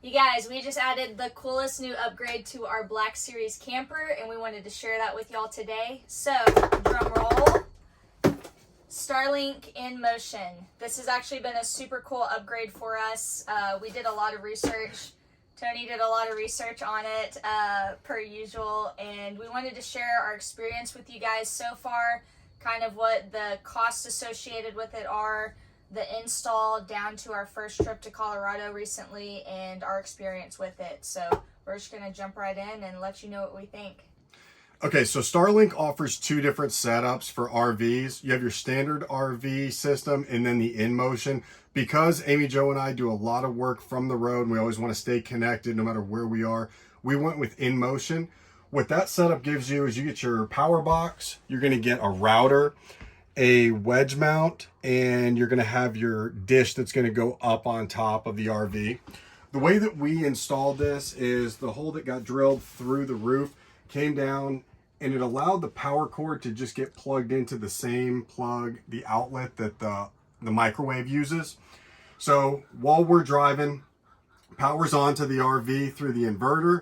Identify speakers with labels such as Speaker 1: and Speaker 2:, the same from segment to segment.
Speaker 1: You guys, we just added the coolest new upgrade to our Black Series camper, and we wanted to share that with y'all today. So, drum roll. Starlink in motion. This has actually been a super cool upgrade for us. We did a lot of research. Tony did a lot of research on it, per usual, and we wanted to share our experience with you guys so far, kind of what the costs associated with it are, the install down to our first trip to Colorado recently, and our experience with it. So we're just going to jump right in and let you know what we think.
Speaker 2: Okay, so Starlink offers two different setups for RVs. You have your standard RV system and then the in-motion. Because Amy Jo and I do a lot of work from the road, and we always want to stay connected no matter where we are, we went with in-motion. What that setup gives you is you get your power box, you're going to get a router, a wedge mount, and you're going to have your dish that's going to go up on top of the RV. The way that we installed this is the hole that got drilled through the roof came down, and it allowed the power cord to just get plugged into the same plug, the outlet that the microwave uses. So while we're driving, power's onto the RV through the inverter.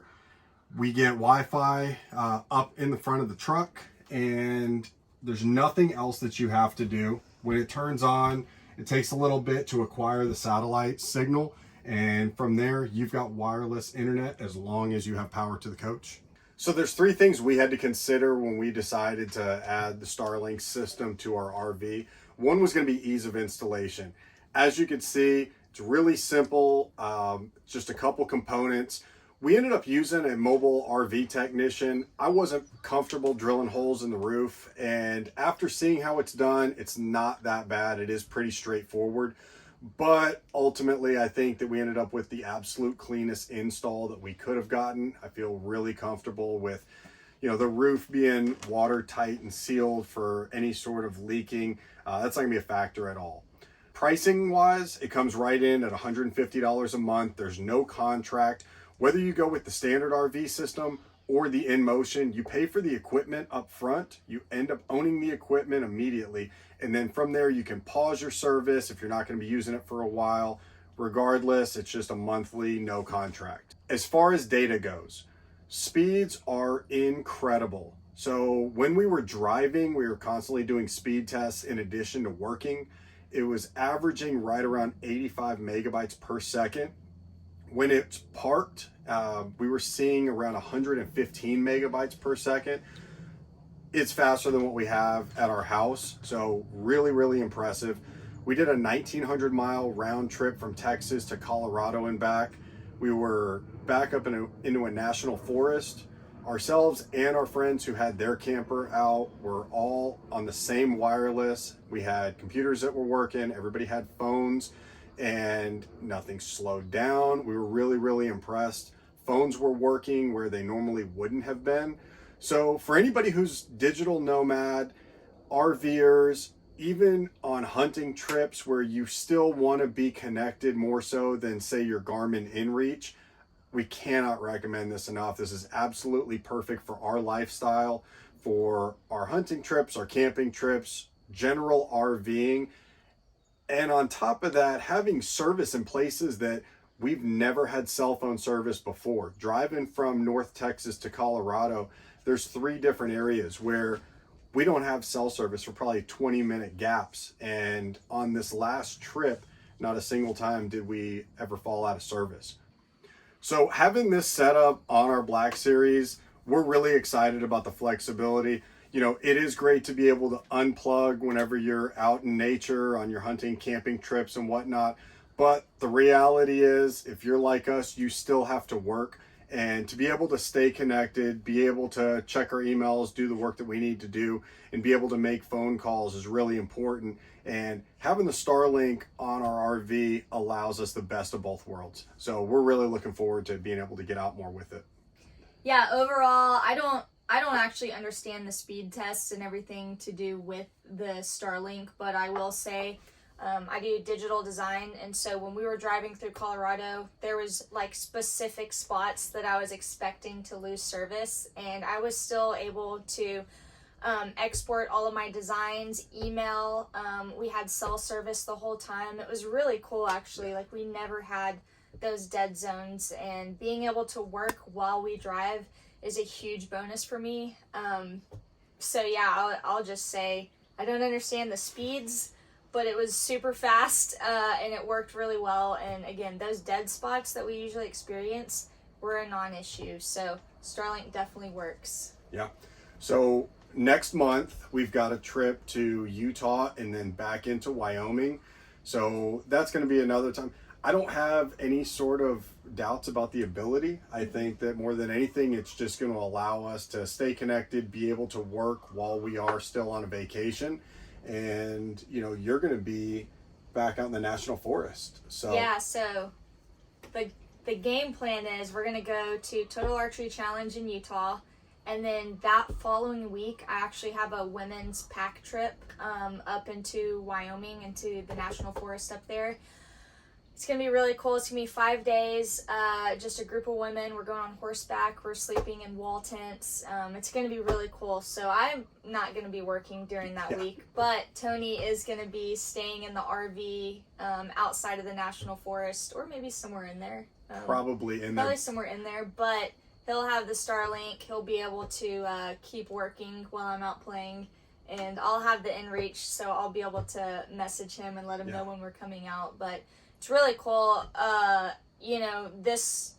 Speaker 2: We get Wi-Fi up in the front of the truck, and there's nothing else that you have to do. When it turns on, it takes a little bit to acquire the satellite signal, and from there you've got wireless internet as long as you have power to the coach. So there's three things we had to consider when we decided to add the Starlink system to our RV. One was going to be ease of installation. As you can see, it's really simple, just a couple components. We ended up using a mobile RV technician. I wasn't comfortable drilling holes in the roof, and after seeing how it's done, it's not that bad. It is pretty straightforward. But ultimately, I think that we ended up with the absolute cleanest install that we could have gotten. I feel really comfortable with, the roof being watertight and sealed for any sort of leaking. That's not gonna be a factor at all. Pricing wise, it comes right in at $150 a month. There's no contract. Whether you go with the standard RV system or the in-motion, you pay for the equipment up front. You end up owning the equipment immediately. And then from there, you can pause your service if you're not going to be using it for a while. Regardless, it's just a monthly, no contract. As far as data goes, speeds are incredible. So when we were driving, we were constantly doing speed tests in addition to working. It was averaging right around 85 megabytes per second. When it's parked, we were seeing around 115 megabytes per second. It's faster than what we have at our house, so really, really impressive. We did a 1,900 mile round trip from Texas to Colorado and back. We were back up into a national forest. Ourselves and our friends who had their camper out were all on the same wireless. We had computers that were working, everybody had phones, and nothing slowed down. We were really, really impressed. Phones were working where they normally wouldn't have been. So for anybody who's digital nomad, RVers, even on hunting trips where you still want to be connected more so than say your Garmin InReach, we cannot recommend this enough. This is absolutely perfect for our lifestyle, for our hunting trips, our camping trips, general RVing. And on top of that, having service in places that we've never had cell phone service before. Driving from North Texas to Colorado, there's 3 different areas where we don't have cell service for probably 20-minute gaps. And on this last trip, not a single time did we ever fall out of service. So having this set up on our Black Series, we're really excited about the flexibility. It is great to be able to unplug whenever you're out in nature on your hunting, camping trips and whatnot. But the reality is, if you're like us, you still have to work. And to be able to stay connected, be able to check our emails, do the work that we need to do, and be able to make phone calls is really important. And having the Starlink on our RV allows us the best of both worlds. So we're really looking forward to being able to get out more with it.
Speaker 1: Yeah, overall, I don't actually understand the speed tests and everything to do with the Starlink, but I will say I do digital design, and so when we were driving through Colorado, there was specific spots that I was expecting to lose service, and I was still able to export all of my designs, email. We had cell service the whole time. It was really cool, actually. We never had those dead zones, and being able to work while we drive is a huge bonus for me. So yeah, I'll just say I don't understand the speeds, but it was super fast, and it worked really well. And again, those dead spots that we usually experience were a non-issue. So Starlink definitely works.
Speaker 2: Yeah. So next month we've got a trip to Utah and then back into Wyoming. So that's going to be another time. I don't have any sort of doubts about the ability. I think that more than anything, it's just going to allow us to stay connected, be able to work while we are still on a vacation. And, you know, you're going to be back out in the national forest. So
Speaker 1: yeah, so the game plan is we're going to go to Total Archery Challenge in Utah. And then that following week, I actually have a women's pack trip up into Wyoming, into the national forest up there. It's going to be really cool. It's going to be 5 days, just a group of women. We're going on horseback. We're sleeping in wall tents. It's going to be really cool. So I'm not going to be working during that week, but Tony is going to be staying in the RV outside of the national forest, or maybe somewhere in there.
Speaker 2: Probably
Speaker 1: somewhere in there, but he'll have the Starlink. He'll be able to keep working while I'm out playing, and I'll have the inReach, so I'll be able to message him and let him know when we're coming out. But it's really cool. You know, this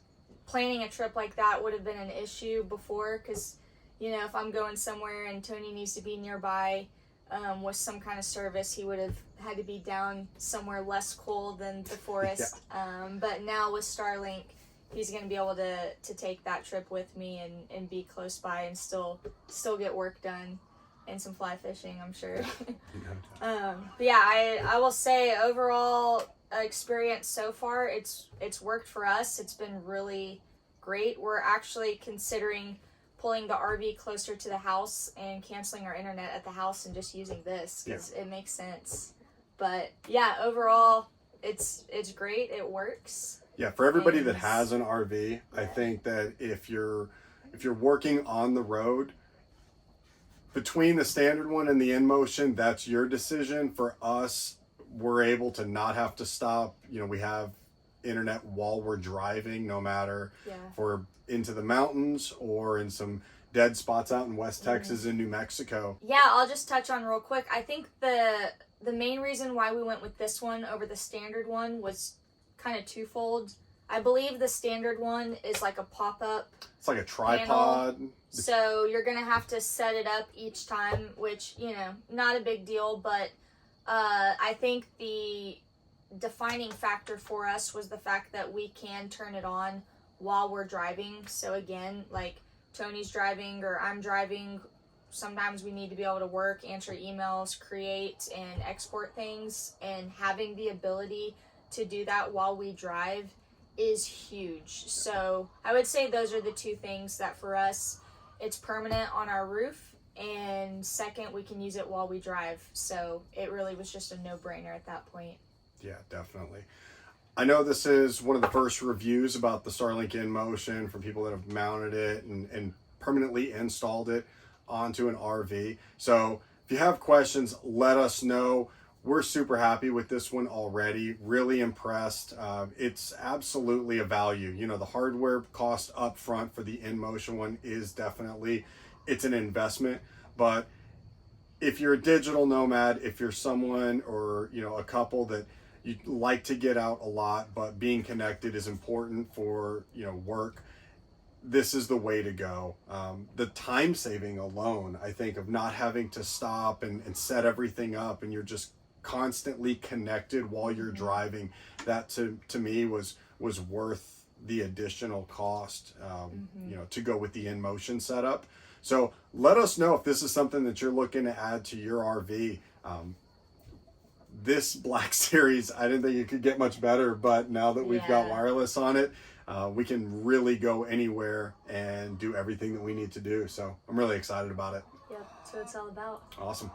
Speaker 1: planning a trip like that would have been an issue before, because, you know, if I'm going somewhere and Tony needs to be nearby with some kind of service, he would have had to be down somewhere less cold than the forest. But now with Starlink, he's going to be able to take that trip with me and be close by and still get work done and some fly fishing, I'm sure. But yeah, I will say overall experience so far, it's worked for us. It's been really great. We're actually considering pulling the RV closer to the house and canceling our internet at the house and just using this, because it makes sense. But yeah, overall, it's great. It works.
Speaker 2: Yeah, for everybody that has an RV, I think that if you're working on the road, between the standard one and the InMotion, that's your decision. For us, we're able to not have to stop. You know, we have internet while we're driving, no matter if we're into the mountains or in some dead spots out in West Texas and New Mexico.
Speaker 1: Yeah, I'll just touch on real quick. I think the main reason why we went with this one over the standard one was kind of twofold. I believe the standard one is like a pop-up.
Speaker 2: It's like a tripod.
Speaker 1: Panel. So you're going to have to set it up each time, which, you know, not a big deal. But I think the defining factor for us was the fact that we can turn it on while we're driving. So again, like Tony's driving or I'm driving, sometimes we need to be able to work, answer emails, create and export things, and having the ability to do that while we drive is huge. So I would say those are the two things that for us, it's permanent on our roof, and second, we can use it while we drive. So it really was just a no-brainer at that point.
Speaker 2: Yeah, definitely. I know this is one of the first reviews about the Starlink InMotion from people that have mounted it and permanently installed it onto an RV. So if you have questions, let us know. We're super happy with this one already, really impressed. It's absolutely a value. You know, the hardware cost up front for the InMotion one is definitely, it's an investment. But if you're a digital nomad, if you're someone or, you know, a couple that you like to get out a lot, but being connected is important for, you know, work, this is the way to go. The time saving alone, I think, of not having to stop and set everything up, and you're just constantly connected while you're driving, that to me was worth the additional cost, you know, to go with the InMotion setup. So let us know if this is something that you're looking to add to your RV. This Black Series, I didn't think it could get much better, but now that we've got wireless on it, we can really go anywhere and do everything that we need to do. So I'm really excited about it.
Speaker 1: Yep, that's what it's all about.
Speaker 2: Awesome.